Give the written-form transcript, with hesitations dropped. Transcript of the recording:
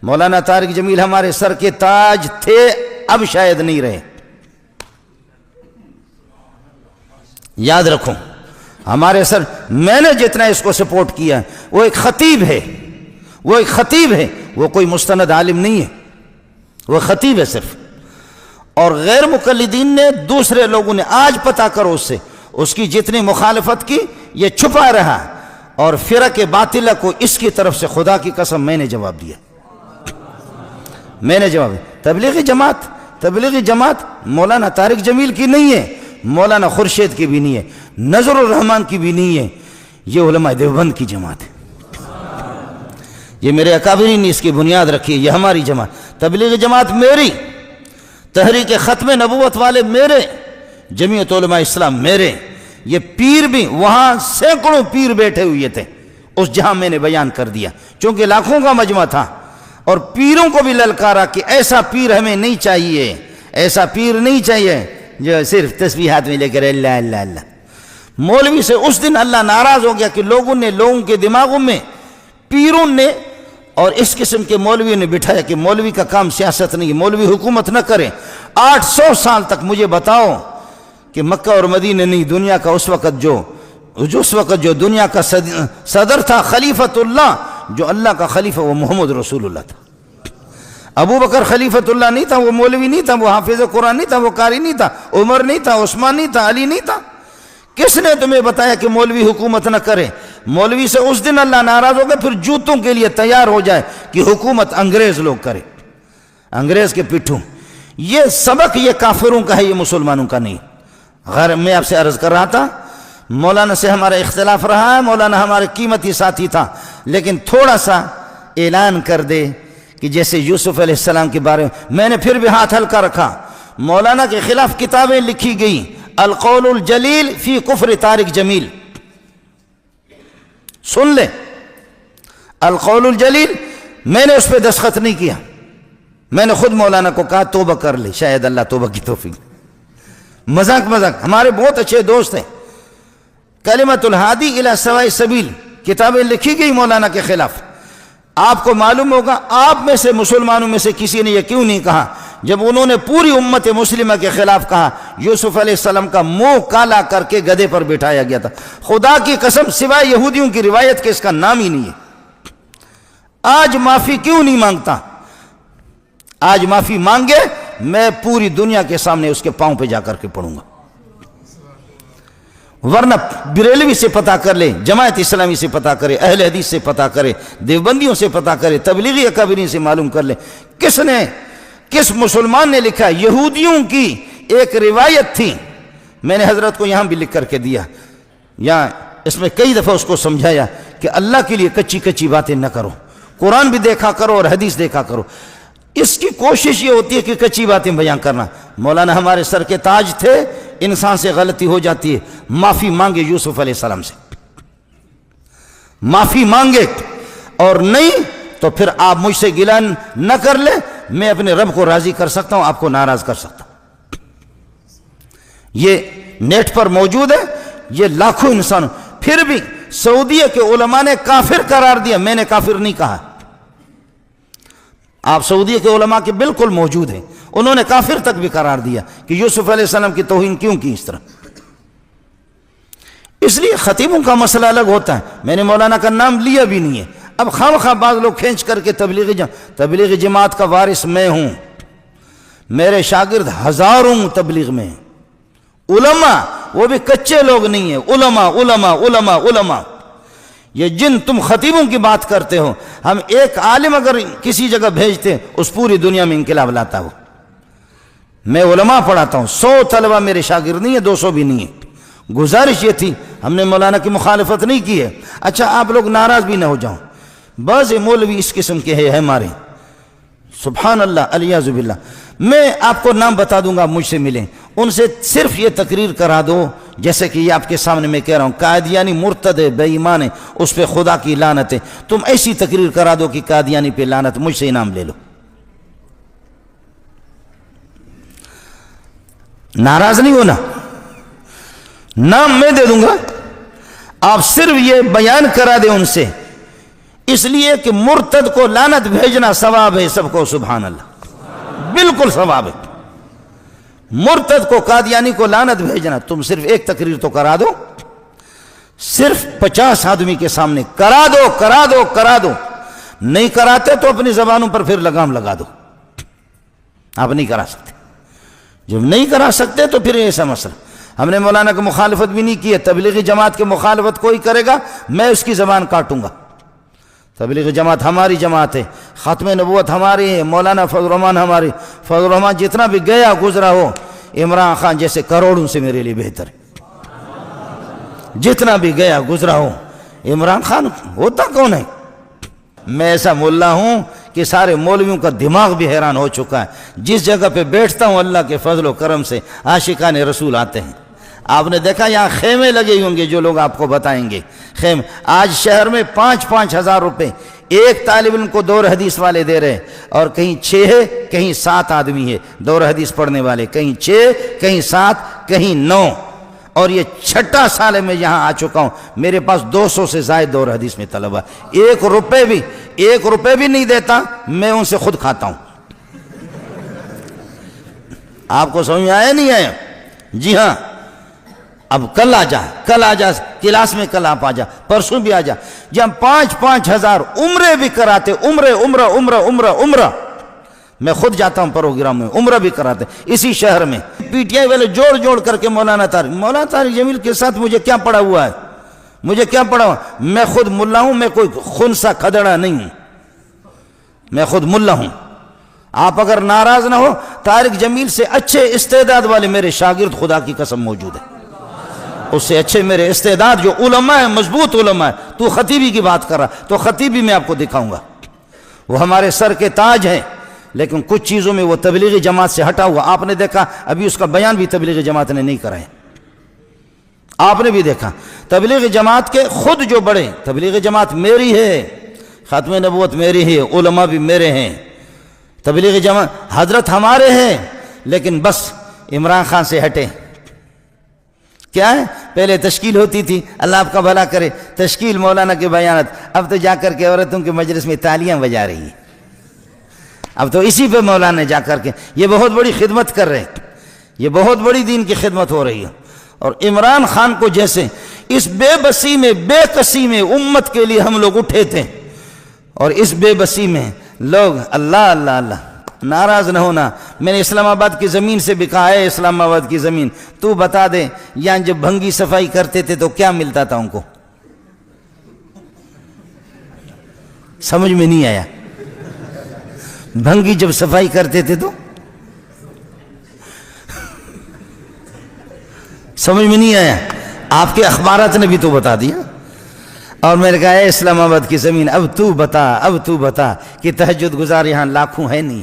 مولانا طارق جمیل ہمارے سر کے تاج تھے، اب شاید نہیں رہے. یاد رکھو ہمارے سر، میں نے جتنا اس کو سپورٹ کیا ہے، وہ ایک خطیب ہے، وہ ایک خطیب ہے، وہ کوئی مستند عالم نہیں ہے، وہ خطیب ہے صرف. اور غیر مقلدین نے، دوسرے لوگوں نے، آج پتہ کرو اس سے، اس کی جتنی مخالفت کی یہ چھپا رہا. اور فرق باطلہ کو اس کی طرف سے خدا کی قسم میں نے جواب دیا، میں نے جواب دیا. تبلیغی جماعت مولانا طارق جمیل کی نہیں ہے، مولانا خورشید کی بھی نہیں ہے، نظر الرحمان کی بھی نہیں ہے، یہ علماء دیوبند کی جماعت ہے. یہ میرے اکابرین نے اس کی بنیاد رکھی ہے، یہ ہماری جماعت. تبلیغی جماعت میری، تحریک ختم نبوت والے میرے، جمعیت علماء اسلام میرے. یہ پیر بھی، وہاں سینکڑوں پیر بیٹھے ہوئے تھے اس جہاں میں نے بیان کر دیا، چونکہ لاکھوں کا مجمع تھا. اور پیروں کو بھی للکارا کہ ایسا پیر ہمیں نہیں چاہیے، ایسا پیر نہیں چاہیے جو صرف تسبیح ہاتھ میں لے کر اللہ اللہ اللہ. مولوی سے اس دن اللہ ناراض ہو گیا کہ لوگوں کے دماغوں میں پیروں نے اور اس قسم کے مولویوں نے بٹھایا کہ مولوی کا کام سیاست نہیں، مولوی حکومت نہ کرے. 800 سال تک مجھے بتاؤ کہ مکہ اور مدینہ نہیں، دنیا کا اس وقت جو دنیا کا صدر تھا، خلیفۃ اللہ، جو اللہ کا خلیفہ، وہ محمد رسول اللہ تھا. ابو بکر خلیفۃ اللہ نہیں تھا، وہ مولوی نہیں تھا، وہ حافظ قرآن نہیں تھا، وہ قاری نہیں تھا، عمر نہیں تھا، عثمان نہیں تھا، علی نہیں تھا. کس نے تمہیں بتایا کہ مولوی حکومت نہ کرے؟ مولوی سے اس دن اللہ ناراض ہو گیا، پھر جوتوں کے لیے تیار ہو جائے کہ حکومت انگریز لوگ کرے، انگریز کے پٹھوں. یہ سبق یہ کافروں کا ہے، یہ مسلمانوں کا نہیں. غیر میں آپ سے عرض کر رہا تھا، مولانا سے ہمارا اختلاف رہا ہے، مولانا ہمارے قیمتی ساتھی تھا، لیکن تھوڑا سا اعلان کر دے کہ جیسے یوسف علیہ السلام کے بارے میں نے پھر بھی ہاتھ ہلکا رکھا. مولانا کے خلاف کتابیں لکھی گئی، القول الجلیل فی کفر طارق جمیل، سن لے. القول الجلیل، میں نے اس پہ دستخط نہیں کیا، میں نے خود مولانا کو کہا توبہ کر لے، شاید اللہ توبہ کی توفیق. مذاق ہمارے بہت اچھے دوست ہیں. کلمۃ الہادی الی سواء السبیل کتابیں لکھی گئی مولانا کے خلاف. آپ کو معلوم ہوگا آپ میں سے مسلمانوں میں سے کسی نے یہ کیوں نہیں کہا جب انہوں نے پوری امت مسلمہ کے خلاف کہا. یوسف علیہ السلام کا منہ کالا کر کے گدھے پر بٹھایا گیا تھا. خدا کی قسم سوائے یہودیوں کی روایت کے اس کا نام ہی نہیں ہے. آج معافی کیوں نہیں مانگتا؟ آج معافی مانگے، میں پوری دنیا کے سامنے اس کے پاؤں پہ جا کر کے پڑوں گا. ورنہ بریلوی سے پتہ کر لے، جماعت اسلامی سے پتہ کرے، اہل حدیث سے پتہ کرے، دیوبندیوں سے پتہ کرے، تبلیغی اکابرین سے معلوم کر لے کس مسلمان نے لکھا. یہودیوں کی ایک روایت تھی، میں نے حضرت کو یہاں بھی لکھ کر کے دیا، یہاں اس میں کئی دفعہ اس کو سمجھایا کہ اللہ کے لیے کچی باتیں نہ کرو، قرآن بھی دیکھا کرو اور حدیث دیکھا کرو. اس کی کوشش یہ ہوتی ہے کہ کچی باتیں بیان کرنا. مولانا ہمارے سر کے تاج تھے، انسان سے غلطی ہو جاتی ہے، معافی مانگے یوسف علیہ السلام سے، معافی مانگے. اور نہیں تو پھر آپ مجھ سے گلہ نہ کر لیں، میں اپنے رب کو راضی کر سکتا ہوں، آپ کو ناراض کر سکتا ہوں. یہ نیٹ پر موجود ہے، یہ لاکھوں انسانوں. پھر بھی سعودیہ کے علماء نے کافر قرار دیا، میں نے کافر نہیں کہا. آپ سعودیہ کے علماء کے بالکل موجود ہیں، انہوں نے کافر تک بھی قرار دیا کہ یوسف علیہ السلام کی توہین کیوں کی اس طرح. اس لیے خطیبوں کا مسئلہ الگ ہوتا ہے. میں نے مولانا کا نام لیا بھی نہیں ہے. اب خواہ بعض لوگ کھینچ کر کے تبلیغی جماعت کا وارث میں ہوں، میرے شاگرد ہزاروں تبلیغ میں ہیں. علماء وہ بھی کچے لوگ نہیں ہیں، علماء علماء علماء علماء. یہ جن تم خطیبوں کی بات کرتے ہو، ہم ایک عالم اگر کسی جگہ بھیجتے اس پوری دنیا میں انقلاب لاتا ہو. میں علماء پڑھاتا ہوں، 100 طلبہ میرے شاگرد نہیں ہے، 200 بھی نہیں ہے. گزارش یہ تھی، ہم نے مولانا کی مخالفت نہیں کی ہے. اچھا آپ لوگ ناراض بھی نہ ہو جاؤ، بعض مولوی اس قسم کے ہیں ہمارے، سبحان اللہ الیاذ باللہ. میں آپ کو نام بتا دوں گا، مجھ سے ملیں، ان سے صرف یہ تقریر کرا دو جیسے کہ یہ آپ کے سامنے میں کہہ رہا ہوں، قادیانی مرتد ہے، بے ایمان ہے، اس پہ خدا کی لعنت ہے. تم ایسی تقریر کرا دو کہ قادیانی پہ لعنت، مجھ سے انعام لے لو. ناراض نہیں ہونا، نام میں دے دوں گا، آپ صرف یہ بیان کرا دیں ان سے. اس لیے کہ مرتد کو لعنت بھیجنا ثواب ہے سب کو، سبحان اللہ، بالکل ثواب ہے۔ مرتد کو، قادیانی کو لعنت بھیجنا، تم صرف ایک تقریر تو کرا دو، صرف 50 آدمی کے سامنے کرا دو، کرا دو، کرا دو۔ نہیں کراتے تو اپنی زبانوں پر پھر لگام لگا دو، آپ نہیں کرا سکتے۔ جب نہیں کرا سکتے تو پھر ایسا مسئلہ، ہم نے مولانا کی مخالفت بھی نہیں کی ہے، تبلیغی جماعت کی مخالفت کوئی کرے گا میں اس کی زبان کاٹوں گا۔ تبلیغی جماعت ہماری جماعت ہے، ختم نبوت ہماری ہے، مولانا فضل الرحمان ہماری، فضل الرحمان جتنا بھی گیا گزرا ہو عمران خان جیسے کروڑوں سے میرے لیے بہتر ہے، جتنا بھی گیا گزرا ہو عمران خان ہوتا کون ہے؟ میں ایسا مولا ہوں کہ سارے مولویوں کا دماغ بھی حیران ہو چکا ہے، جس جگہ پہ بیٹھتا ہوں اللہ کے فضل و کرم سے عاشقان رسول آتے ہیں۔ آپ نے دیکھا یہاں خیمے لگے ہوں گے، جو لوگ آپ کو بتائیں گے خیمے، آج شہر میں 5-5 ہزار روپے ایک طالب علم کو دور حدیث والے دے رہے ہیں، اور کہیں 6 ہے کہیں 7 آدمی ہے دور حدیث پڑھنے والے، کہیں 6 کہیں 7 کہیں 9، اور یہ 6واں سال میں یہاں آ چکا ہوں، میرے پاس 200 سے زائد دور حدیث میں طلبہ، 1 روپے بھی نہیں دیتا، میں ان سے خود کھاتا ہوں۔ آپ کو سمجھ میں آیا نہیں آیا؟ جی ہاں، اب کل آ جا کلاس میں، کل آپ آ جا، پرسوں بھی آ جا، جب 5-5 ہزار عمرے بھی کراتے، عمرہ میں خود جاتا ہوں پروگرام میں، عمرہ بھی کراتے اسی شہر میں، پی ٹی آئی والے جوڑ کر کے مولانا طارق جمیل کے ساتھ مجھے کیا پڑا ہوا ہے، مجھے کیا پڑا ہوا، میں خود ملا ہوں، میں کوئی خنسا کھدڑا نہیں ہوں، میں خود ملا ہوں۔ آپ اگر ناراض نہ ہو، طارق جمیل سے اچھے استعداد والے میرے شاگرد خدا کی قسم موجود ہیں، اس سے اچھے میرے استعداد جو علماء ہیں، مضبوط علماء ہیں۔ تو خطیبی کی بات کر رہا، تو خطیبی میں آپ کو دکھاؤں گا، وہ ہمارے سر کے تاج ہیں، لیکن کچھ چیزوں میں وہ تبلیغی جماعت سے ہٹا ہوا۔ آپ نے دیکھا ابھی اس کا بیان بھی تبلیغی جماعت نے نہیں کرائے، آپ نے بھی دیکھا تبلیغی جماعت کے خود جو بڑے، تبلیغی جماعت میری ہے، ختم نبوت میری ہے، علماء بھی میرے ہیں، تبلیغی جماعت حضرت ہمارے ہیں، لیکن بس عمران خان سے ہٹے۔ کیا ہے؟ پہلے تشکیل ہوتی تھی، اللہ آپ کا بھلا کرے، تشکیل مولانا کے بیانات، اب تو جا کر کے عورتوں کے مجلس میں تالیاں بجا رہی ہیں، اب تو اسی پہ مولانا جا کر کے یہ بہت بڑی خدمت کر رہے ہیں، یہ بہت بڑی دین کی خدمت ہو رہی ہے۔ اور عمران خان کو جیسے اس بے بسی میں، بے کسی میں امت کے لیے ہم لوگ اٹھے تھے، اور اس بے بسی میں لوگ اللہ ناراض نہ ہونا۔ میں نے اسلام آباد کی زمین سے بھی کہا ہے، اسلام آباد کی زمین تو بتا دے، یہاں جب بھنگی صفائی کرتے تھے تو کیا ملتا تھا ان کو؟ سمجھ میں نہیں آیا؟ بھنگی جب صفائی کرتے تھے تو سمجھ میں نہیں آیا؟ آپ کے اخبارات نے بھی تو بتا دیا، اور میں نے کہا ہے اسلام آباد کی زمین، اب تو بتا کہ تہجد گزار یہاں لاکھوں ہے نہیں؟